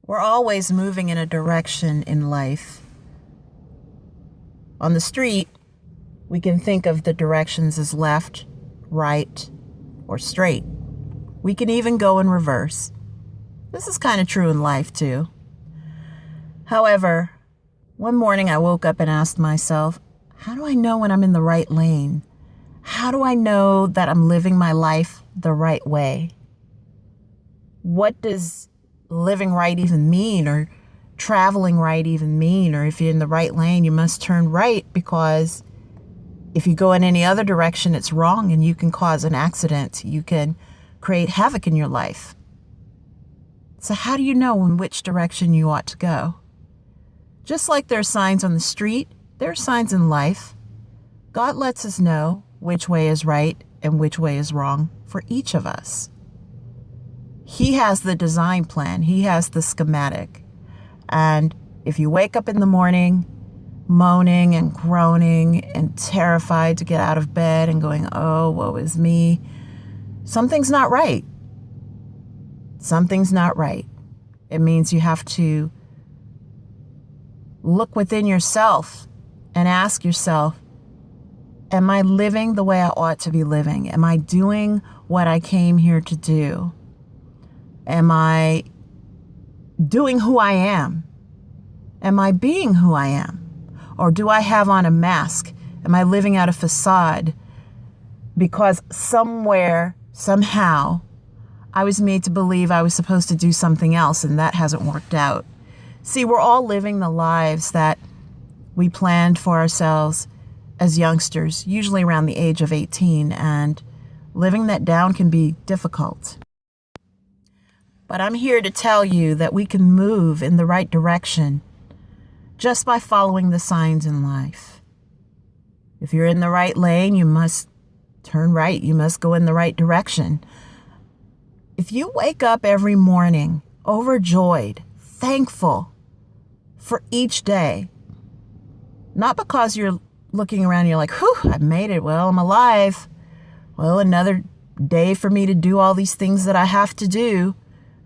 We're always moving in a direction in life. On the street, we can think of the directions as left, right, or straight. We can even go in reverse. This is kind of true in life too. However, one morning I woke up and asked myself, how do I know when I'm in the right lane? How do I know that I'm living my life the right way? What does living right even mean, or traveling right even mean? Or if you're in the right lane, you must turn right, because if you go in any other direction, it's wrong and you can cause an accident. You can create havoc in your life. So how do you know in which direction you ought to go? Just like there are signs on the street, there are signs in life. God lets us know which way is right and which way is wrong for each of us. He has the design plan. He has the schematic. And if you wake up in the morning moaning and groaning and terrified to get out of bed and going, oh, woe is me, something's not right. Something's not right. It means you have to look within yourself and ask yourself, am I living the way I ought to be living? Am I doing what I came here to do? Am I doing who I am? Am I being who I am? Or do I have on a mask? Am I living out a facade? Because somewhere, somehow, I was made to believe I was supposed to do something else, and that hasn't worked out. See, we're all living the lives that we planned for ourselves as youngsters, usually around the age of 18, and living that down can be difficult. But I'm here to tell you that we can move in the right direction just by following the signs in life. If you're in the right lane, you must turn right. You must go in the right direction. If you wake up every morning overjoyed, thankful for each day, not because you're looking around and you're like, whew, I've made it. Well, I'm alive. Well, another day for me to do all these things that I have to do.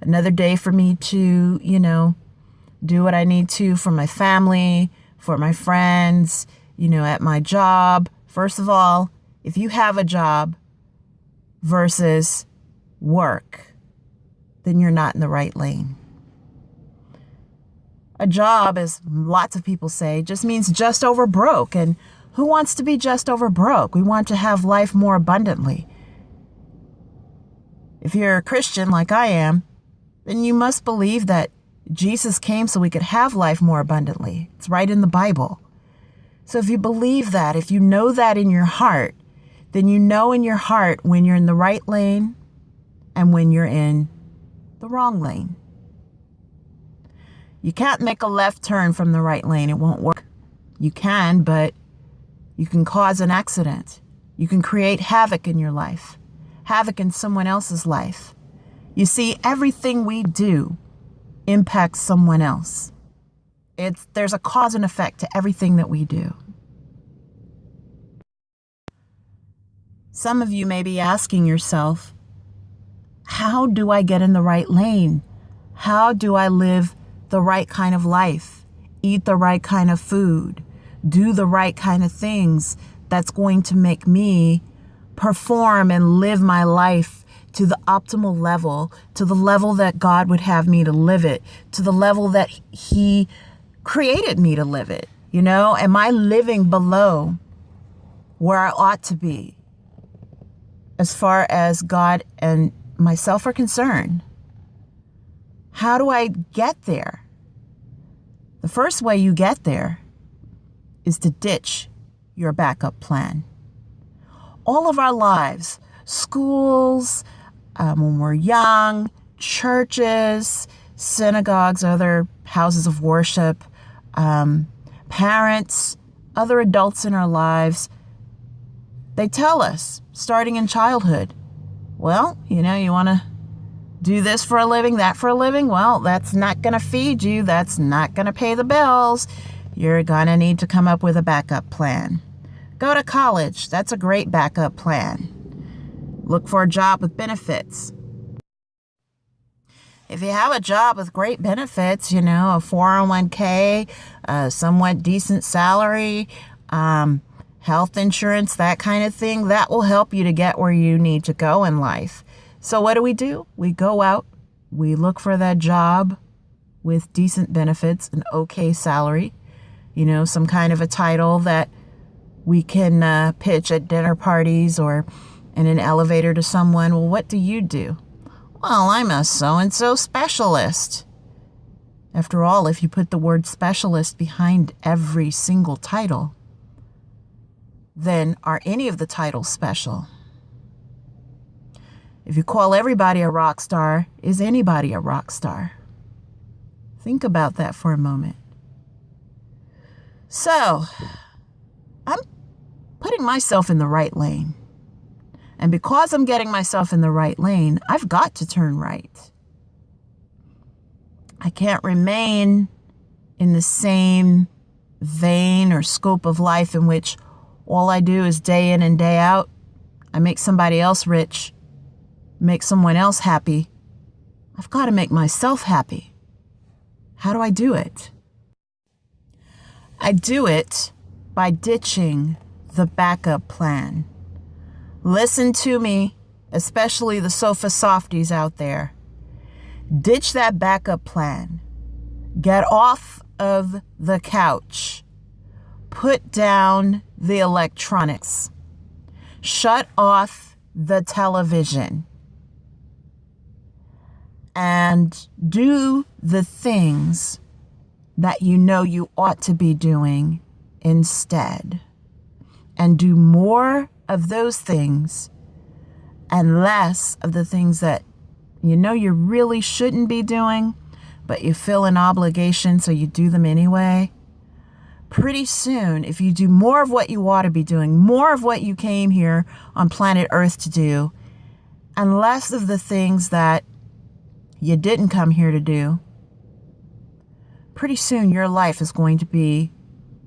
Another day for me to, do what I need to for my family, for my friends, at my job. First of all, if you have a job versus work, then you're not in the right lane. A job, as lots of people say, just means just over broke. And who wants to be just over broke? We want to have life more abundantly. If you're a Christian like I am, then you must believe that Jesus came so we could have life more abundantly. It's right in the Bible. So if you believe that, if you know that in your heart, then you know in your heart when you're in the right lane and when you're in the wrong lane. You can't make a left turn from the right lane. It won't work. You can, but you can cause an accident. You can create havoc in your life, havoc in someone else's life. You see, everything we do impacts someone else. There's a cause and effect to everything that we do. Some of you may be asking yourself, how do I get in the right lane? How do I live the right kind of life, eat the right kind of food, do the right kind of things that's going to make me perform and live my life to the optimal level, to the level that God would have me to live it, to the level that He created me to live it? Am I living below where I ought to be as far as God and myself are concerned? How do I get there? The first way you get there is to ditch your backup plan. All of our lives, schools, when we're young, churches, synagogues, other houses of worship, parents, other adults in our lives, they tell us, starting in childhood, well, you want to do this for a living, that for a living. Well, that's not going to feed you. That's not going to pay the bills. You're going to need to come up with a backup plan. Go to college. That's a great backup plan. Look for a job with benefits. If you have a job with great benefits, you know, a 401k, a somewhat decent salary, health insurance, that kind of thing, that will help you to get where you need to go in life. So what do? We go out, we look for that job with decent benefits, an okay salary, you know, some kind of a title that we can pitch at dinner parties or in an elevator to someone. Well, what do? Well, I'm a so-and-so specialist. After all, if you put the word specialist behind every single title, then are any of the titles special? If you call everybody a rock star, is anybody a rock star? Think about that for a moment. So, I'm putting myself in the right lane. And because I'm getting myself in the right lane, I've got to turn right. I can't remain in the same vein or scope of life in which all I do is day in and day out, I make somebody else rich, make someone else happy. I've got to make myself happy. How do I do it? I do it by ditching the backup plan. Listen to me, especially the sofa softies out there. Ditch that backup plan. Get off of the couch. Put down the electronics. Shut off the television. And do the things that you know you ought to be doing instead. And do more of those things and less of the things that you know you really shouldn't be doing, but you feel an obligation, so you do them anyway. Pretty soon, if you do more of what you ought to be doing, more of what you came here on planet Earth to do, and less of the things that you didn't come here to do, pretty soon your life is going to be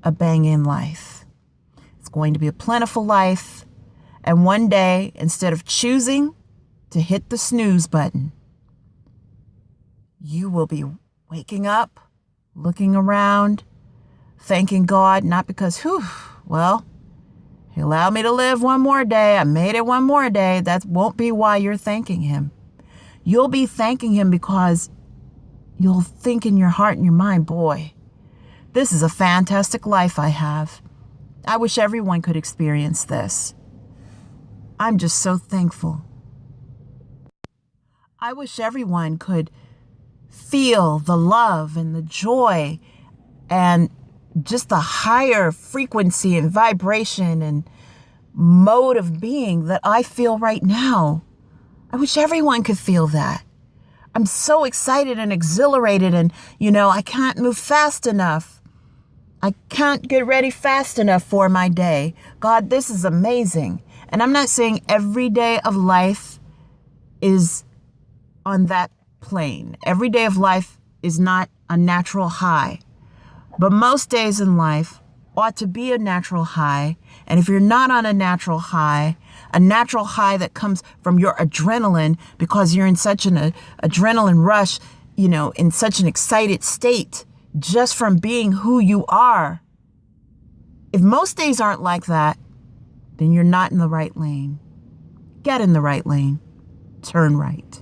a bang-in life. It's going to be a plentiful life. And one day, instead of choosing to hit the snooze button, you will be waking up, looking around, thanking God, not because, He allowed me to live one more day. I made it one more day. That won't be why you're thanking Him. You'll be thanking Him because you'll think in your heart and your mind, boy, this is a fantastic life I have. I wish everyone could experience this. I'm just so thankful. I wish everyone could feel the love and the joy and just the higher frequency and vibration and mode of being that I feel right now. I wish everyone could feel that. I'm so excited and exhilarated, and, I can't move fast enough. I can't get ready fast enough for my day. God, this is amazing. And I'm not saying every day of life is on that plane. Every day of life is not a natural high. But most days in life ought to be a natural high. And if you're not on a natural high that comes from your adrenaline because you're in such an adrenaline rush, in such an excited state just from being who you are. If most days aren't like that, then you're not in the right lane. Get in the right lane. Turn right.